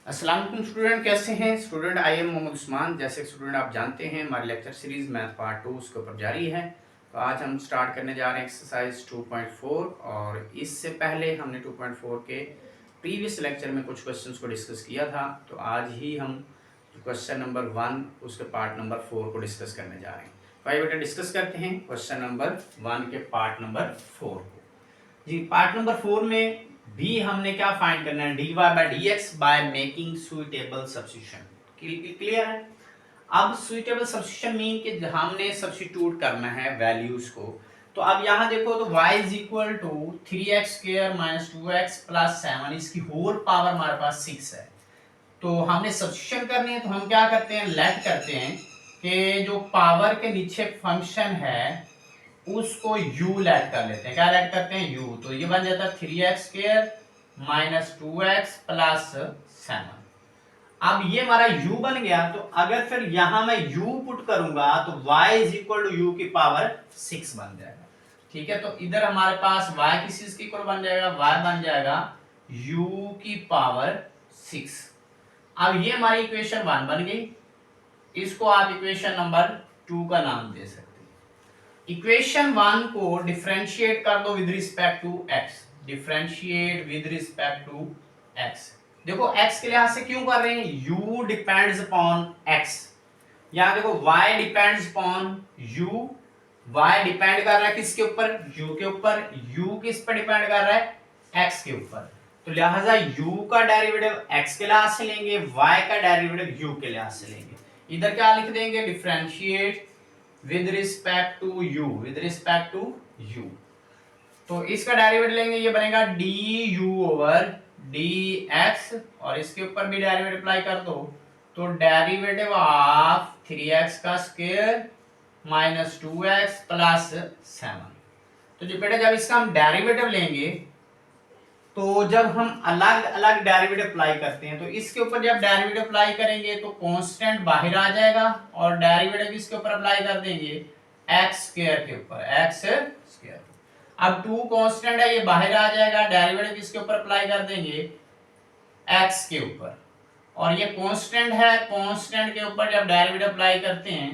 अस्सलाम वालेकुम स्टूडेंट, कैसे हैं student. I am Mohammad Usman. जैसे स्टूडेंट आप जानते हैं हमारी लेक्चर सीरीज मैथ पार्ट 2 उसके ऊपर जारी है। तो आज हम स्टार्ट करने जा रहे हैं एक्सरसाइज 2.4 और इससे पहले हमने 2.4 के प्रीवियस लेक्चर में कुछ क्वेश्चंस को डिस्कस किया था। तो आज ही हम क्वेश्चन नंबर 1 उसके पार्ट नंबर 4 को डिस्कस करने जा रहे हैं। तो आइए बेटा डिस्कस करते हैं क्वेश्चन नंबर 1 के पार्ट नंबर 4 को। जी, पार्ट नंबर 4 में भी हमने क्या फाइंड करना है, dy by dx by making suitable substitution. Clear है। अब सुइटेबल सब्स्टिट्यूशन मीन कि हमने सब्स्टिट्यूट करना है वैल्यूज को। तो अब यहाँ देखो, तो y is equal to 3x square minus 2x plus 7, इसकी होल पावर हमारे पास 6 है। तो हमने सब्स्टिट्यूशन करनी है, तो हम क्या करते हैं, लेट करते हैं कि जो पावर के नीचे फंक्शन है उसको u लेट कर लेते हैं। क्या लेट करते हैं, u। तो ये बन जाता है 3x square minus 2x plus 7। अब ये हमारा u बन गया। तो अगर फिर यहां मैं u पुट करूंगा तो y is equal to u की पावर 6 बन जाएगा। ठीक है, तो इधर हमारे पास y किस चीज के इक्वल बन जाएगा, y बन जाएगा u की पावर 6। अब ये हमारी इक्वेशन 1 बन गई। इसको आप इक्वेशन नंबर 2 का नाम दे सकते हैं। इक्वेशन 1 को डिफरेंशिएट कर दो with respect to x। Differentiate with respect to x। देखो x के लिहाज से क्यों कर रहे हैं, u डिपेंड्स अपॉन x। यहां देखो y depends upon u। y depend कर रहा है किसके ऊपर, u के ऊपर। u किस पर डिपेंड कर रहा है, x के ऊपर। तो लिहाजा u का डेरिवेटिव x के लिहाज से लेंगे, y का डेरिवेटिव u के लिहाज से लेंगे। इधर क्या लिख देंगे, differentiate with respect to u, with respect to u. तो इसका डेरिवेटिव लेंगे, ये बनेगा d you over D x, और इसके ऊपर भी डेरिवेटिव अप्लाई कर दो। तो डेरिवेटिव ऑफ 3x का स्क्वायर माइनस 2x प्लस 7। तो जो बेटा जब इसका हम डेरिवेटिव लेंगे, तो जब हम अलग अलग डेरिवेटिव अप्लाई करते हैं, तो इसके ऊपर जब डेरिवेटिव अप्लाई करेंगे तो कांस्टेंट बाहर आ जाएगा, और डेरिवेटिव इसके ऊपर अप्लाई कर देंगे एक्स स्क्वायर के ऊपर, एक्स स्क्वायर। अब 2 कांस्टेंट है, ये बाहर आ जाएगा, डेरिवेटिव इसके ऊपर अप्लाई कर देंगे एक्स के ऊपर, और ये कांस्टेंट है, कांस्टेंट के ऊपर जब डेरिवेटिव अप्लाई करते हैं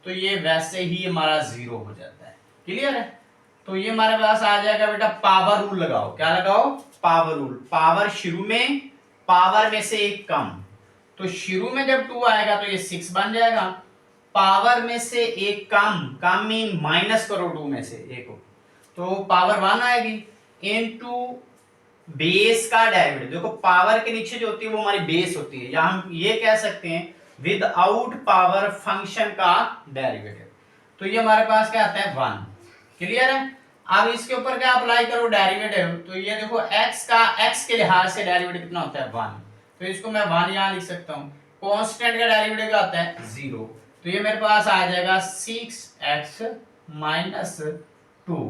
तो ये वैसे ही हमारा 0 हो जाता है। क्लियर है। तो ये हमारे पास आ जाएगा बेटा, पावर रूल लगाओ। क्या लगाओ, पावर रूल। पावर शुरू में, पावर में से एक कम। तो शुरू में जब 2 आएगा तो ये 6 बन जाएगा। पावर में से एक कम, कम मीन माइनस करो 2 में से एक को, तो पावर 1 आएगी इनटू बेस का डेरिवेटिव। देखो पावर के नीचे जो होती है वो हमारी बेस होती है, या हम ये कह सकते हैं विदाउट पावर फंक्शन का डेरिवेटिव। तो ये हमारे पास क्या आता है, 1। क्लियर है। अब इसके ऊपर क्या अप्लाई करो, डेरिवेटिव। तो ये देखो x का, x के लिहाज से डेरिवेटिव कितना होता है, 1। तो इसको मैं 1 यहां लिख सकता हूं। कांस्टेंट का डेरिवेटिव क्या होता है, 0। तो ये मेरे पास आ जाएगा 6x माइनस 2।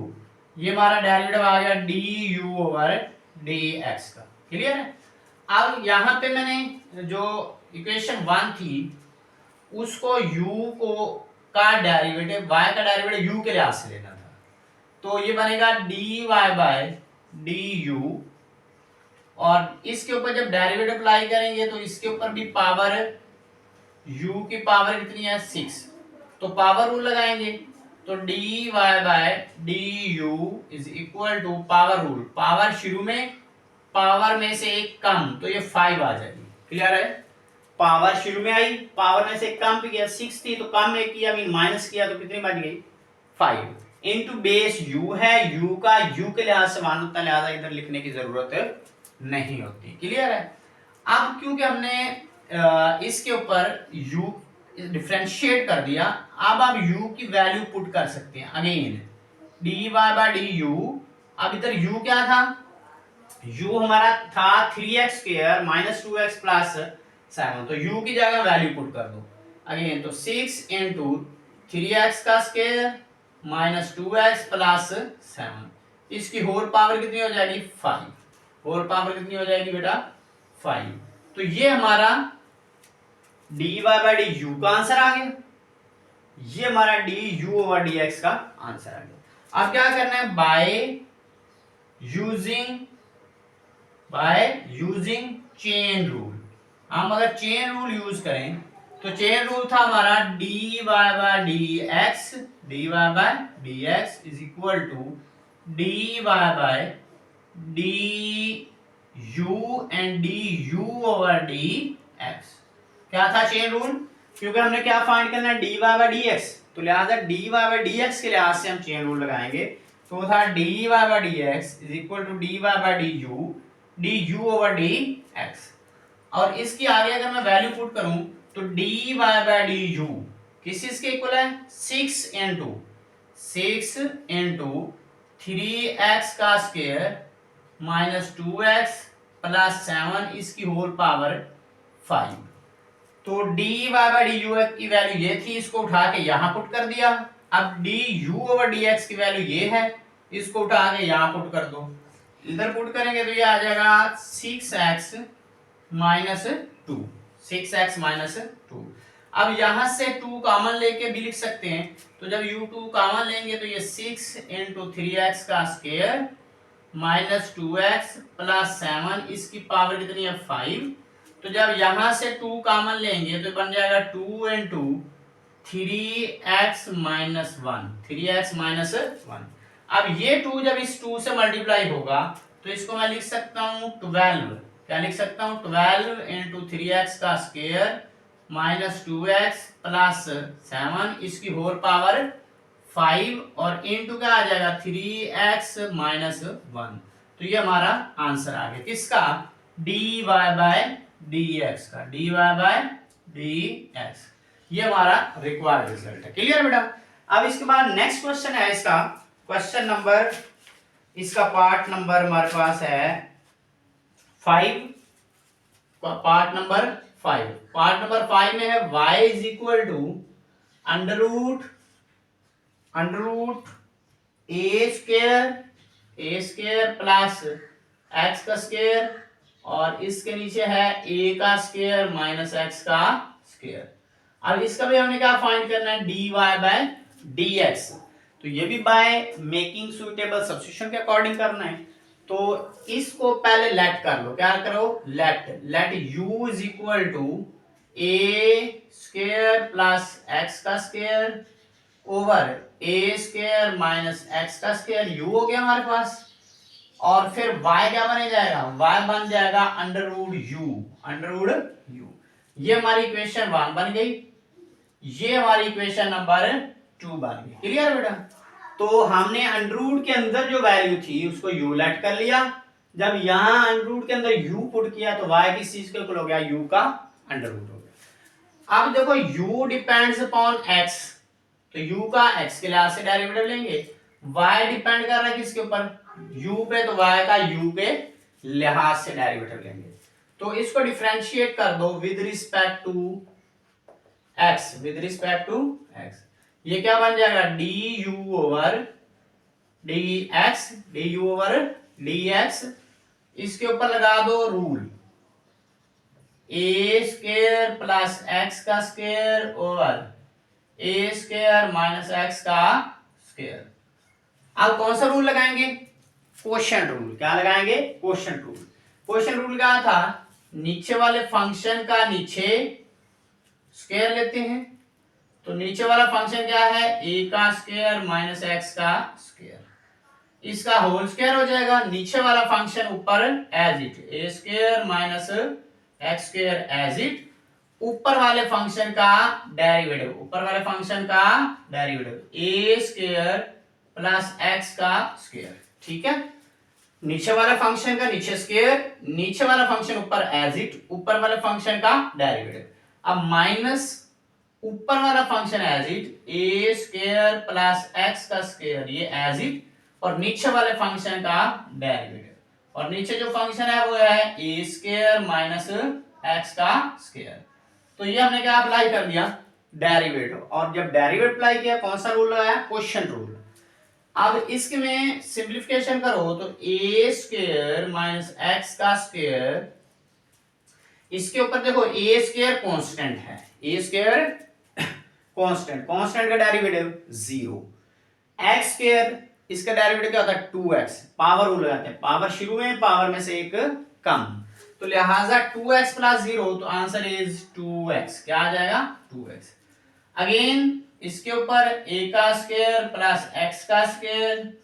ये हमारा डेरिवेटिव आ गया D you over D x का। क्लियर है। अब यहां पे मैंने जो इक्वेशन 1 थी उसको u को का डेरिवेटिव, y का डेरिवेटिव u के लिहाज से लेना था। तो ये बनेगा dy बाय du, और इसके ऊपर जब डेरिवेटिव अप्लाई करेंगे तो इसके ऊपर भी पावर, u की पावर कितनी है, 6। तो पावर रूल लगाएंगे, तो dy by du is equal to power rule. Power शुरू में, पावर में से एक कम, तो ये 5 आ जाएगी। क्लियर है। पावर शुरू में आई, पावर में से कम किया, 6 थी तो कम में किया, मीन माइनस किया, तो कितनी बच गई, 5 इनटू बेस u है। u का u के लिहाज से मान होता है, लिहाजा इधर लिखने की जरूरत नहीं होती। क्लियर है। अब क्योंकि हमने इसके ऊपर u डिफरेंशिएट कर दिया, अब आप u की वैल्यू पुट कर सकते हैं अगेन, dy बाय du। अब इधर u क्या था, u हमारा था 3x square minus 2x plus 7। तो u की जगह वैल्यू पुट कर दो अगेन, तो 6 इंटू 3x का स्क्वायर माइनस 2x प्लस 7। इसकी होल पावर कितनी हो जाएगी, 5। होल पावर कितनी हो जाएगी बेटा, 5। तो ये हमारा dy बाय du का आंसर आ गया। ये हमारा du ओवर dx का आंसर आ गया। अब क्या करना है, बाय यूजिंग चेन रूल। हम अगर चेन रूल यूज करें तो चेन रूल था हमारा dy by dx is equal to dy by du and du over dx। क्या था चेन रूल? क्योंकि हमने क्या फाइंड करना है, dy बाय dx, तो लिहाजा dy बाय dx के लिहाज से हम चेन रूल लगाएंगे। तो था dy by dx is equal to dy by du over dx। और इसकी आगे अगर मैं वैल्यू पुट करूं तो dy बाय du किस चीज के इक्वल है, 6 इंटू 3x का स्क्वायर माइनस 2x प्लस 7 इसकी होल पावर 5। तो dy बाय du की वैल्यू ये थी, इसको उठा के यहां पुट कर दिया। अब du ओवर dx की वैल्यू ये है, इसको उठा के यहां पुट कर दो। इधर पुट करेंगे तो ये आ जाएगा 6x माइनस 2, 6x माइनस 2। अब यहां से 2 कॉमन लेके भी लिख सकते हैं, तो जब u2 कॉमन लेंगे तो ये 6 इंटू 3x का स्क्वायर माइनस 2x प्लस 7 इसकी पावर कितनी है 5। तो जब यहां से 2 कॉमन लेंगे तो बन जाएगा 2 into 3x minus 1, 3x minus 1। अब ये 2 जब इस 2 से मल्टीप्लाई होगा तो इसको मैं लिख सकता हूं 12। क्या लिख सकता हूं, 12 इंटू 3x का स्क्वायर माइनस 2x प्लस 7 इसकी होल पावर 5 और इंटू क्या आ जाएगा 3x माइनस 1। तो ये हमारा आंसर आ गया किसका, dy बाय dx का, dy बाय dx। ये हमारा रिक्वायर्ड रिजल्ट है। क्लियर बेटा? अब इसके बाद नेक्स्ट क्वेश्चन है इसका, क्वेश्चन नंबर, इसका पार्ट नंबर हमारे पास है 5। पार्ट नंबर 5, पार्ट नंबर 5 में है y is equal to under root a square plus x का स्क्वायर और इसके नीचे है a का स्क्वायर माइनस एक्स का स्क्वायर। अब इसका भी हमने क्या फाइंड करना है, dy बाय dx। तो ये भी बाय मेकिंग सुटेबल सब्स्टिट्यूशन के अकॉर्डिंग करना है। तो इसको पहले लेट कर लो, क्या करो, let u is equal to a square plus x का square over a square minus x का स्क्वायर, u हो गया हमारे पास। और फिर y क्या बन जाएगा, y बन जाएगा अंडर रूट u। ये हमारी इक्वेशन 1 बन गई, ये हमारी इक्वेशन नंबर 2 बन गई। क्लियर बेटा? तो हमने अंडर रूट के अंदर जो वैल्यू थी उसको u लेट कर लिया। जब यहां अंडर रूट के अंदर u पुट किया तो y किस चीज के इक्वल हो गया, u का अंडर रूट हो गया। अब देखो u डिपेंड्स अपॉन x, तो u का x के लिहाज से डेरिवेटिव लेंगे। y डिपेंड कर रहा है किसके ऊपर, u पे, तो y का u पे लिहाज से डेरिवेटिव लेंगे। तो इसको डिफरेंशिएट कर दो विद रिस्पेक्ट टू x, ये क्या बन जाएगा, du ओवर dx। इसके ऊपर लगा दो रूल, ए स्क्वायर प्लस एक्स का square over a square minus x का स्क्वायर। अब कौन सा रूल लगाएंगे, क्वोशिएंट रूल। क्या लगाएंगे, क्वोशिएंट रूल। क्वोशिएंट रूल क्या था, नीचे वाले फंक्शन का नीचे स्क्वायर लेते हैं। तो नीचे वाला फंक्शन क्या है, ए का स्क्वायर माइनस एक्स का स्क्वायर, इसका होल स्क्वायर हो जाएगा। नीचे वाला फंक्शन ऊपर as it, a square minus x square as it. ऊपर वाले फंक्शन का derivative, a square plus x का स्क्वायर। ठीक है, नीचे वाला फंक्शन का नीचे स्क्वायर, नीचे वाला फंक्शन ऊपर एज इट, ऊपर वाले फंक्शन का डेरिवेटिव। अब माइनस ऊपर वाला function as it, a square plus x का स्क्वायर, ये एज इट, और नीचे वाले फंक्शन का डेरिवेटिव। और नीचे जो फंक्शन है वो है ए स्क्वायर माइनस एक्स का स्क्वायर। तो ये हमने क्या अप्लाई कर दिया, डेरिवेटिव। और जब डेरिवेटिव अप्लाई किया, कौन सा रूल लगाया, क्वोशिएंट रूल। अब इसके में सिंप्लीफिकेशन करो तो ए स्क्वायर माइनस एक्स का स्क्वायर, इसके ऊपर देखो ए स्क्वायर कांस्टेंट है, ए स्क्वायर कांस्टेंट का डेरिवेटिव 0। एक्स स्क्वायर, इसका डेरिवेटिव क्या होता है 2x, पावर रूल लगाते हैं, पावर शुरू में, पावर में से एक कम। तो लिहाजा 2x प्लस 0, तो आंसर इज 2x। क्या आ जाएगा? 2x। अगेन इसके ऊपर a का स्क्वायर प्लस x का स्क्वायर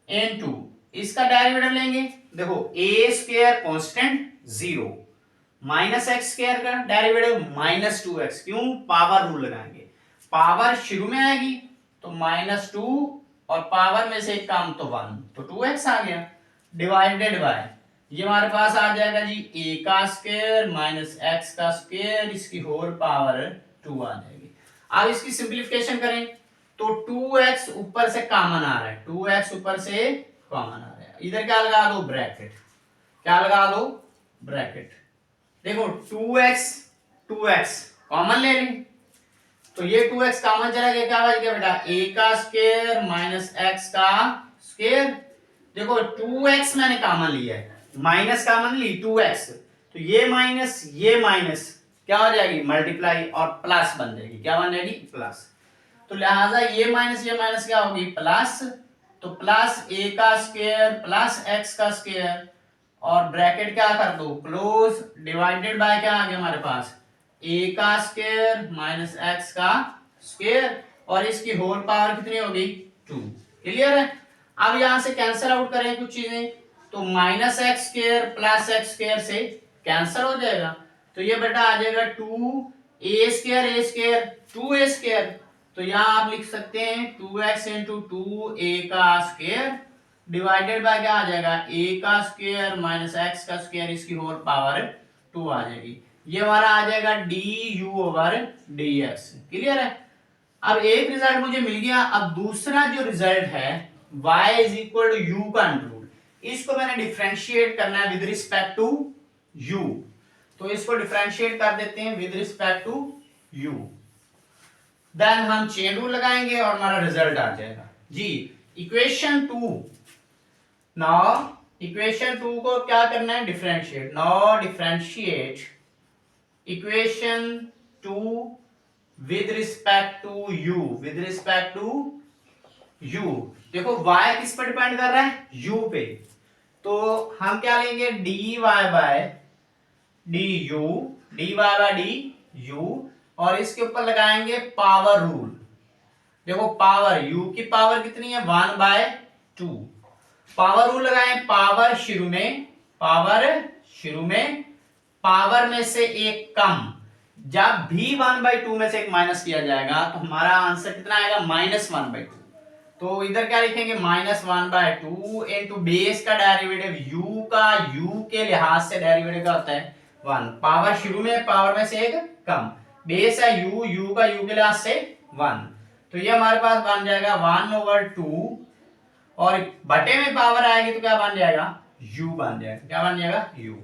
इनटू इसका डेरिवेटिव लेंगे। देखो a square constant 0 minus x square का डेरिवेटिव माइनस 2x। क्यों? पावर रूल लगाएंगे। पावर शुरू में आएगी तो -2 और पावर में से एक काम तो 1, तो 2x आ गया। डिवाइडेड बाय ये हमारे पास आ जाएगा जी a का स्क्वायर माइनस x का स्क्वायर, इसकी होल पावर 2 आ जाएगी। अब इसकी सिंपलीफिकेशन करें तो 2x ऊपर से कॉमन आ रहा है, 2x ऊपर से कॉमन आ रहा है। इधर क्या लगा दो? ब्रैकेट। क्या लगा दो? ब्रैकेट। देखो 2x कॉमन ले लें तो ये 2x कॉमन चला गया, क्या बच गया बेटा? a का स्क्वायर माइनस x का स्क्वायर। देखो 2x मैंने कॉमन लिया है, माइनस कॉमन ली 2x, तो ये माइनस क्या हो जाएगी? मल्टीप्लाई और प्लस बन जाएगी। क्या बन जाएगी? प्लस। तो लिहाजा ये माइनस क्या होगी? प्लस। तो प्लस a का स्क्वायर प्लस x का स्क्वायर और ब्रैकेट क्या कर दो? क्लोज। डिवाइडेड बाय क्या आ गया हमारे पास? a का स्क्वायर माइनस x का स्क्वायर और इसकी होल पावर कितनी होगी? 2। क्लियर है? अब यहां से कैंसिल आउट करें कुछ चीजें तो minus x square plus X square से कैंसिल हो जाएगा, तो ये बेटा आ जाएगा 2a स्क्वायर 2a स्क्वायर। तो यहां आप लिख सकते हैं 2x इंटू 2a का स्क्वायर डिवाइडेड बाय क्या आ जाएगा? a का स्क्वायर माइनस x का स्क्वायर, इसकी होल पावर 2 आ जाएगी। ये हमारा आ जाएगा du ओवर dx। क्लियर है? अब एक रिजल्ट मुझे मिल गया। अब दूसरा जो रिजल्ट है y is equal to u का अंडर रूट, इसको मैंने डिफरेंशिएट करना है विद रिस्पेक्ट टू u। तो इसको डिफरेंशिएट कर देते हैं with respect to u, then हम चेन रूल लगाएंगे और हमारा रिजल्ट आ जाएगा जी। इक्वेशन 2, नाउ इक्वेशन 2 को क्या करना है? Differentiate. Now differentiate equation 2 with respect to u, with respect to u। देखो y किस पर डिपेंड कर रहा है? u पे। तो हम क्या लेंगे? dy बाय du और इसके ऊपर लगाएंगे पावर रूल। देखो पावर u की पावर कितनी है? 1/2। पावर रूल लगाएं। पावर शुरू में पावर में से एक कम, जब भी 1/2 में से एक माइनस किया जाएगा तो हमारा आंसर कितना आएगा? -1/2। तो इधर क्या लिखेंगे? -1/2 इंटू बेस का डेरिवेटिव u का, u के लिहाज से डेरिवेटिव क्या होता है? 1। पावर शुरू में पावर में से एक कम, बेस है u का u के लिहाज से 1। तो ये हमारे पास बन जाएगा 1/2 और बटे में पावर आएगी तो क्या बन जाएगा? u बन जाएगा। क्या बन जाएगा? u।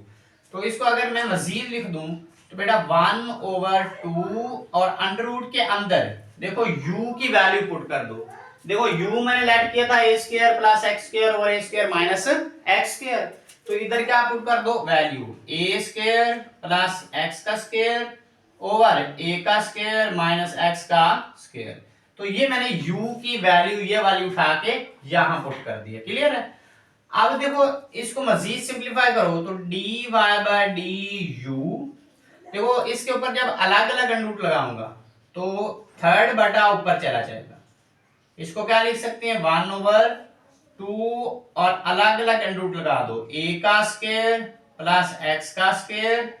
तो इसको अगर मैं मजीद लिख दूं तो बेटा 1/2 और अंडर रूट के अंदर देखो u की वैल्यू पुट कर दो। देखो u मैंने लेट किया था a square plus x square और a square minus x square, तो इधर क्या पुट कर दो? Value a square plus x का स्क्वायर ओवर a का स्क्वायर माइनस x का स्क्वायर। तो ये मैंने u की वैल्यू ये वाली उठा के यहां पुट कर दिया। क्लियर है? अब देखो इसको मजीद सिंपलीफाई करो तो dy बाय du, देखो इसके ऊपर जब अलग अलग अंडर रूट लगाऊंगा तो थर्ड बटा ऊपर चला जाएगा। इसको क्या लिख सकते हैं? 1/2 और अलग अलग अंडर रूट लगा दो, a का स्क्वायर प्लस x का स्क्वायर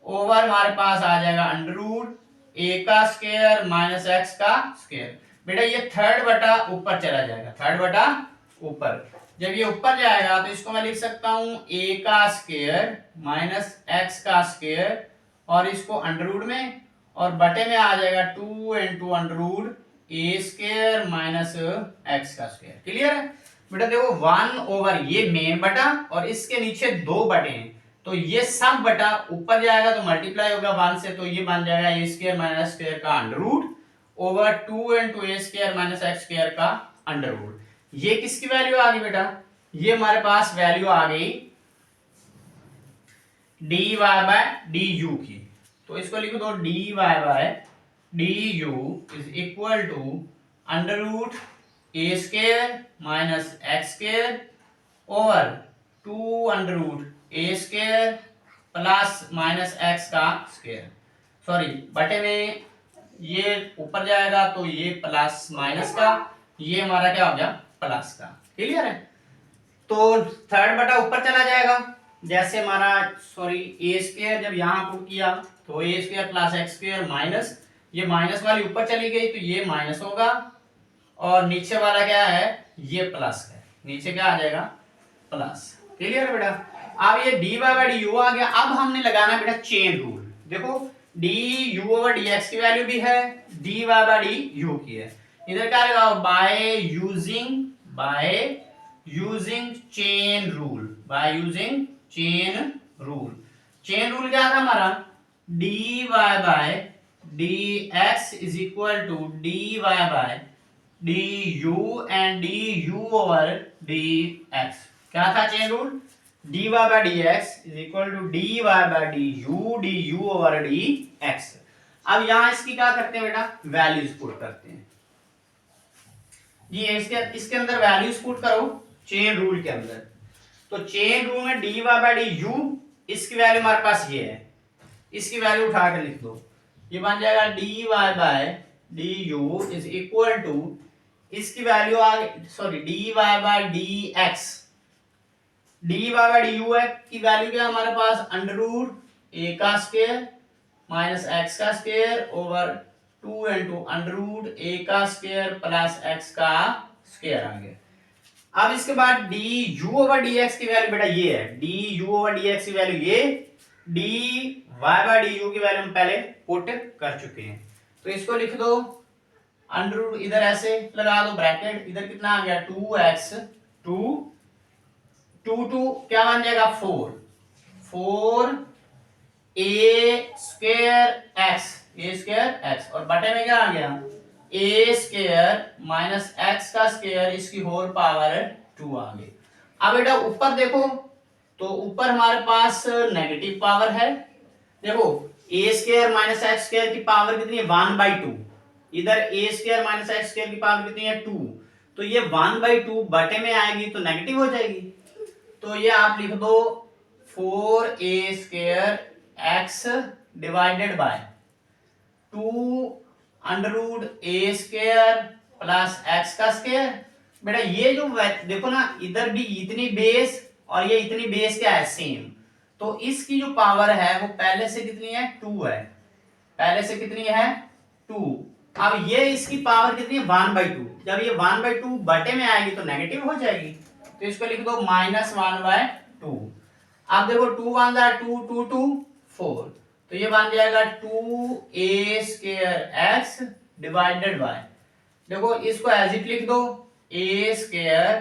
ओवर हमारे पास आ जाएगा अंडर रूट a का स्क्वायर माइनस x का स्क्वायर। बेटा ये थर्ड बटा ऊपर चला जाएगा, थर्ड बटा ऊपर। जब ये ऊपर जाएगा तो इसको मैं लिख सकता हूं a का स्क्वायर माइनस x का स्क्वायर और इसको अंडर रूट में और बटे में आ जाएगा 2 into under root a square minus x का स्क्वायर। क्लियर है? बेटा देखो 1 ओवर ये मेन बटा और इसके नीचे दो बटे हैं, तो ये सब बटा ऊपर जाएगा तो मल्टीप्लाई होगा 1 से, तो ये बन जाएगा a स्क्वायर माइनस स्क्वायर का under root over 2 into a square minus x square का अंडर रूट। ये किसकी वैल्यू आ गई बेटा? ये हमारे पास वैल्यू आ गई dy बाय du की। तो इसको लिख दो dy by du is equal to under root a square minus x square over 2 under root a square plus minus x का स्क्वायर, सॉरी बटे में ये ऊपर जाएगा तो ये प्लस माइनस का, ये हमारा क्या हो गया प्लस का। क्लियर है? तो थर्ड बटा ऊपर चला जाएगा, जैसे हमारा सॉरी ए स्क्वायर जब यहाँ पुट किया तो a square plus X square minus, ये माइनस वाली ऊपर चली गई तो ये माइनस होगा, और नीचे वाला क्या है ये प्लस है, नीचे क्या आ जाएगा प्लस। क्लियर है बेटा? अब ये D Y by D U आ गया। अब हमने लगाना बेटा चेन रूल। देखो D you over D X की वैल्यू भी है, D Y by D U की है, इधर क्या लगाओ by using chain rule, by using chain rule. Chain rule क्या था हमारा, D Y by D x is equal to D Y by D U and D you over D X. क्या था chain rule, d Y by d x is equal to D Y by D you over D x. अब यहां इसकी क्या करते हैं बेटा, values put करते हैं जी। इसके अंदर वैल्यूज पुट करो चेन रूल के अंदर। तो चेन रूल में d Y by D u, इसकी वैल्यू हमारे पास ये है, इसकी वैल्यू उठा कर लिख दो, ये बन जाएगा d Y by D u is equal to, इसकी वैल्यू आ गई sorry d Y by D x, d Y by D u है की वैल्यू क्या हमारे पास अंडर रूट ए का स्क्वायर माइनस एक्स का square over 2 into under root A का स्क्वायर प्लस एक्स का स्क्वायर आ गया। अब इसके बाद D you over D X की वैल्यू बेटा ये है, D you over D X की वैल्यू ये, D Y by D U की वैल्यू हम पहले पुट कर चुके हैं। तो इसको लिख दो अंडर रूट, इधर ऐसे लगा दो ब्रैकेट, इधर कितना आ गया 2x, 2 क्या बन जाएगा 4 ए स्क्वायर एक्स और बटे में क्या आ गया ए स्क्वायर माइनस एक्स का स्क्वायर इसकी होल पावर 2 आ गई। अब बेटा ऊपर देखो, तो ऊपर हमारे पास नेगेटिव पावर है, देखो ए स्क्वायर माइनस एक्स स्क्वायर की पावर कितनी है 1/2, इधर ए स्क्वायर माइनस एक्स स्क्वायर की पावर कितनी है 2, तो ये 1/2 बटे में आएगी तो नेगेटिव हो जाएगी। तो ये आप लिख दो 4a square x divided by 2 under root a square plus x का स्क्वायर। बेटा ये जो देखो ना, इधर भी इतनी बेस और ये इतनी बेस क्या है सेम, तो इसकी जो पावर है वो पहले से कितनी है 2 है, पहले से कितनी है 2। अब ये इसकी पावर कितनी है 1/2, जब ये 1/2 बटे में आएगी तो नेगेटिव हो जाएगी, तो इसको लिख दो -1/2। अब देखो 2 1 2 2 2 4, तो ये बन जाएगा 2a square x divided bye, देखो इसको एज इट लिख दो a स्क्वायर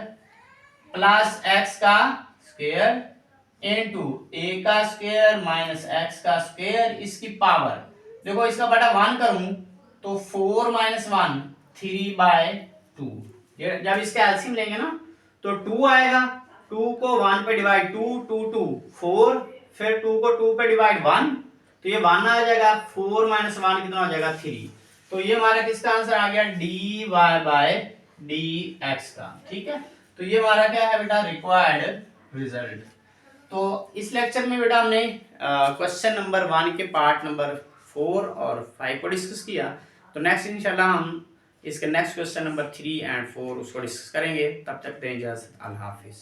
प्लस एक्स का स्क्वायर इनटू a का स्क्वायर माइनस x का स्क्वायर इसकी पावर, देखो इसका बटा 1 करूं तो 4 - 1 3/2, जब इसका एलसीएम लेंगे ना तो 2 आएगा, 2 को 1 पे डिवाइड 2 2 2 4, फिर 2 को 2 पे डिवाइड 1, तो ये 1 आ जाएगा, 4 - 1 कितना हो जाएगा 3। तो ये हमारा किसका आंसर आ गया d Y by D x का। ठीक है, तो ये हमारा क्या है बेटा रिक्वायर्ड रिजल्ट। तो इस लेक्चर में बेटा हमने क्वेश्चन नंबर 1 के पार्ट नंबर 4 और 5 को डिस्कस किया। तो नेक्स्ट इंशाल्लाह हम इसके नेक्स्ट क्वेश्चन नंबर 3 एंड 4 उसको डिस्कस करेंगे। तब तक दें इजाज़त, अल्लाह हाफिज़।